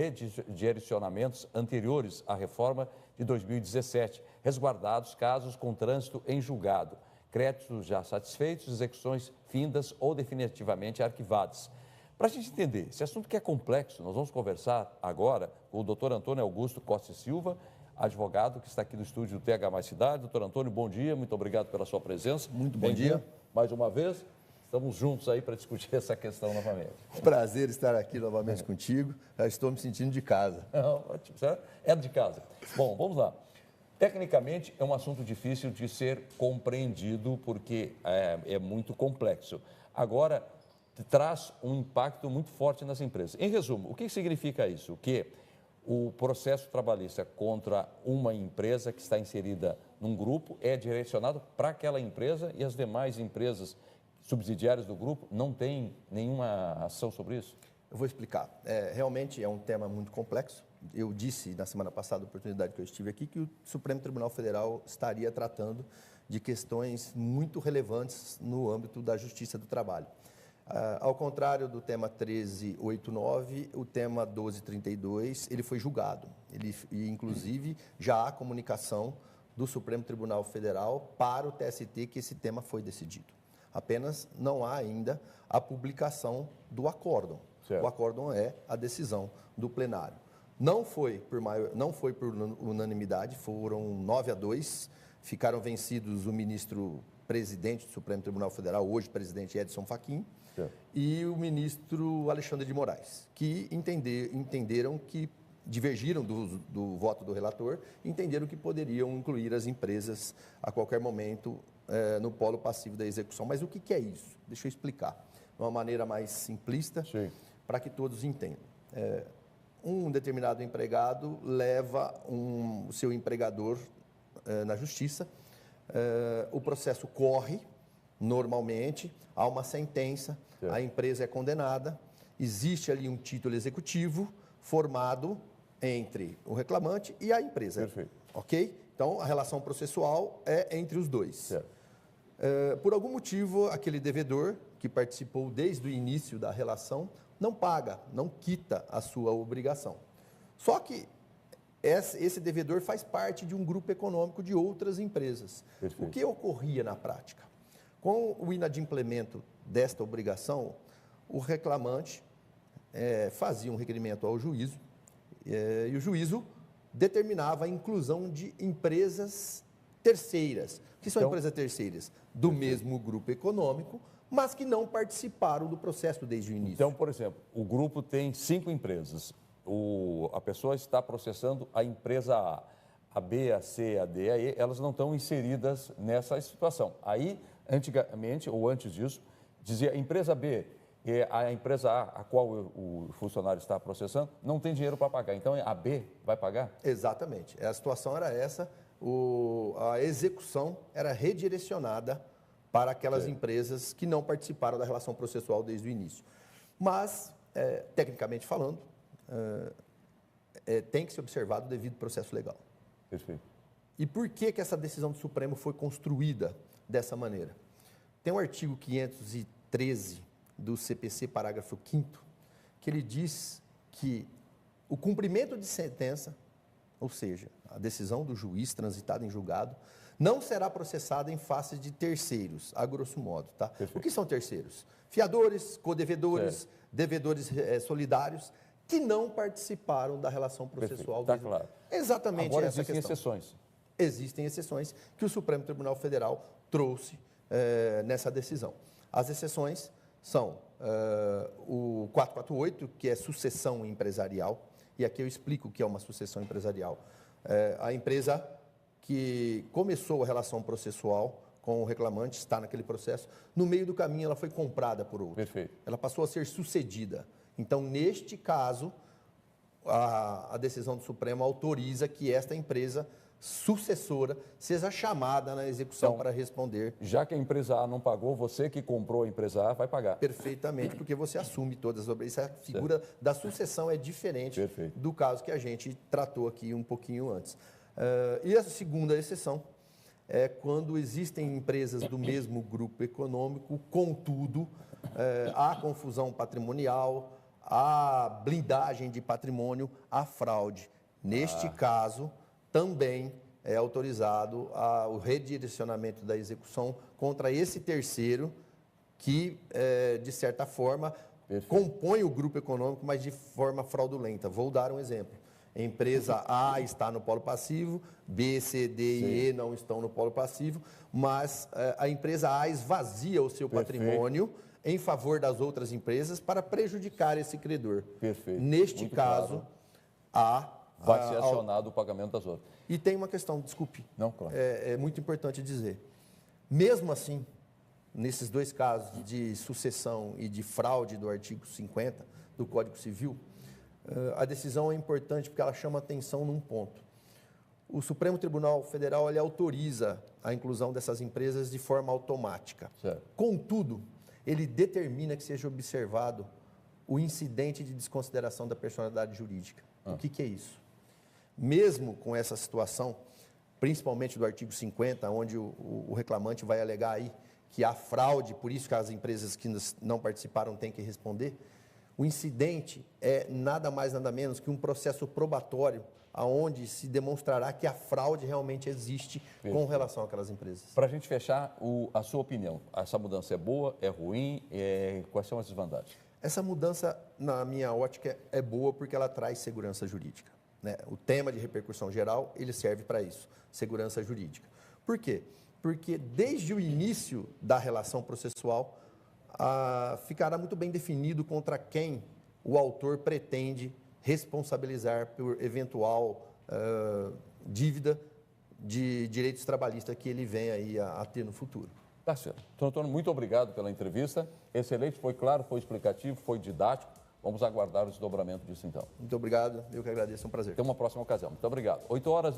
redirecionamentos anteriores à reforma de 2017, resguardados casos com trânsito em julgado, créditos já satisfeitos, execuções findas ou definitivamente arquivadas. Para a gente entender esse assunto que é complexo, nós vamos conversar agora com o doutor Antônio Augusto Costa e Silva, advogado que está aqui no estúdio do TH Mais Cidade. Doutor Antônio, bom dia, muito obrigado pela sua presença. Muito bom dia. Mais uma vez, estamos juntos aí para discutir essa questão novamente. Prazer estar aqui novamente contigo. Já estou me sentindo de casa. Ótimo, certo? É de casa. Bom, vamos lá. Tecnicamente, é um assunto difícil de ser compreendido porque é muito complexo. Agora, traz um impacto muito forte nas empresas. Em resumo, o que significa isso? Que o processo trabalhista contra uma empresa que está inserida num grupo é direcionado para aquela empresa e as demais empresas subsidiárias do grupo não têm nenhuma ação sobre isso? Eu vou explicar. Realmente é um tema muito complexo. Eu disse na semana passada, na oportunidade que eu estive aqui, que o Supremo Tribunal Federal estaria tratando de questões muito relevantes no âmbito da Justiça do Trabalho. Ao contrário do tema 1389, o tema 1232, ele foi julgado. E, inclusive, já há comunicação do Supremo Tribunal Federal para o TST que esse tema foi decidido. Apenas não há ainda a publicação do acórdão. Certo. O acórdão é a decisão do plenário. Não foi por unanimidade, foram 9-2, ficaram vencidos o ministro presidente do Supremo Tribunal Federal, hoje presidente Edson Fachin, e o ministro Alexandre de Moraes, que entenderam que divergiram do voto do relator, entenderam que poderiam incluir as empresas a qualquer momento no polo passivo da execução. Mas o que é isso? Deixa eu explicar de uma maneira mais simplista, para que todos entendam. Um determinado empregado leva o seu empregador na justiça, o processo corre normalmente, há uma sentença, a empresa é condenada, existe ali um título executivo formado entre o reclamante e a empresa. Perfeito. Ok? Então, a relação processual é entre os dois. Por algum motivo, aquele devedor que participou desde o início da relação não paga, não quita a sua obrigação. Só que esse devedor faz parte de um grupo econômico de outras empresas. Perfeito. O que ocorria na prática? Com o inadimplemento desta obrigação, o reclamante fazia um requerimento ao juízo e o juízo determinava a inclusão de empresas terceiras. O que são empresas terceiras? Do mesmo grupo econômico, mas que não participaram do processo desde o início. Então, por exemplo, o grupo tem 5 empresas. A pessoa está processando a empresa A. A B, a C, a D, a E, elas não estão inseridas nessa situação. Aí, antigamente, ou antes disso, dizia empresa B, a empresa A, a qual o funcionário está processando, não tem dinheiro para pagar. Então, a B vai pagar? Exatamente. A situação era essa. A execução era redirecionada para aquelas empresas que não participaram da relação processual desde o início. Mas, tecnicamente falando, tem que ser observado o devido processo legal. Perfeito. E por que essa decisão do Supremo foi construída dessa maneira? Tem um artigo 513 do CPC, parágrafo 5º, que ele diz que o cumprimento de sentença, ou seja, a decisão do juiz transitada em julgado, não será processada em face de terceiros, a grosso modo. Tá? Perfeito. O que são terceiros? Fiadores, codevedores, devedores solidários, que não participaram da relação processual. Está claro. Exatamente. Agora, essa existem questão. exceções. Existem exceções que o Supremo Tribunal Federal trouxe nessa decisão. As exceções são o 448, que é sucessão empresarial, e aqui eu explico o que é uma sucessão empresarial. A empresa que começou a relação processual com o reclamante, está naquele processo, no meio do caminho ela foi comprada por outro. Perfeito. Ela passou a ser sucedida. Então, neste caso, a decisão do Supremo autoriza que esta empresa sucessora seja chamada na execução para responder. Já que a empresa A não pagou, você que comprou a empresa A vai pagar. Perfeitamente, porque você assume todas as obrigações. Essa figura da sucessão é diferente do caso que a gente tratou aqui um pouquinho antes. E a segunda exceção é quando existem empresas do mesmo grupo econômico, contudo, há confusão patrimonial, a blindagem de patrimônio, a fraude. Neste caso, também é autorizado o redirecionamento da execução contra esse terceiro que, de certa forma, compõe o grupo econômico, mas de forma fraudulenta. Vou dar um exemplo. A empresa A está no polo passivo, B, C, D e E não estão no polo passivo, mas a empresa A esvazia o seu patrimônio em favor das outras empresas para prejudicar esse credor. Perfeito. Neste Muito caso, vai ser acionado o pagamento das outras. E tem uma questão, desculpe. Não, claro. É muito importante dizer. Mesmo assim, nesses dois casos de sucessão e de fraude do artigo 50 do Código Civil, a decisão é importante porque ela chama atenção num ponto. O Supremo Tribunal Federal ele autoriza a inclusão dessas empresas de forma automática. Certo. Contudo, ele determina que seja observado o incidente de desconsideração da personalidade jurídica. O que é isso? Mesmo com essa situação, principalmente do artigo 50, onde o reclamante vai alegar aí que há fraude, por isso que as empresas que não participaram têm que responder, o incidente é nada mais, nada menos que um processo probatório, onde se demonstrará que a fraude realmente existe com relação àquelas empresas. Para a gente fechar, a sua opinião, essa mudança é boa, é ruim, quais são as desvantagens? Essa mudança, na minha ótica, é boa porque ela traz segurança jurídica, né? O tema de repercussão geral, ele serve para isso, segurança jurídica. Por quê? Porque desde o início da relação processual, ficará muito bem definido contra quem o autor pretende responsabilizar por eventual dívida de direitos trabalhistas que ele venha aí a ter no futuro. Tá certo. Doutor Antônio, muito obrigado pela entrevista. Excelente, foi claro, foi explicativo, foi didático. Vamos aguardar o desdobramento disso então. Muito obrigado, eu que agradeço, é um prazer. Até uma próxima ocasião. Muito obrigado. 8 horas.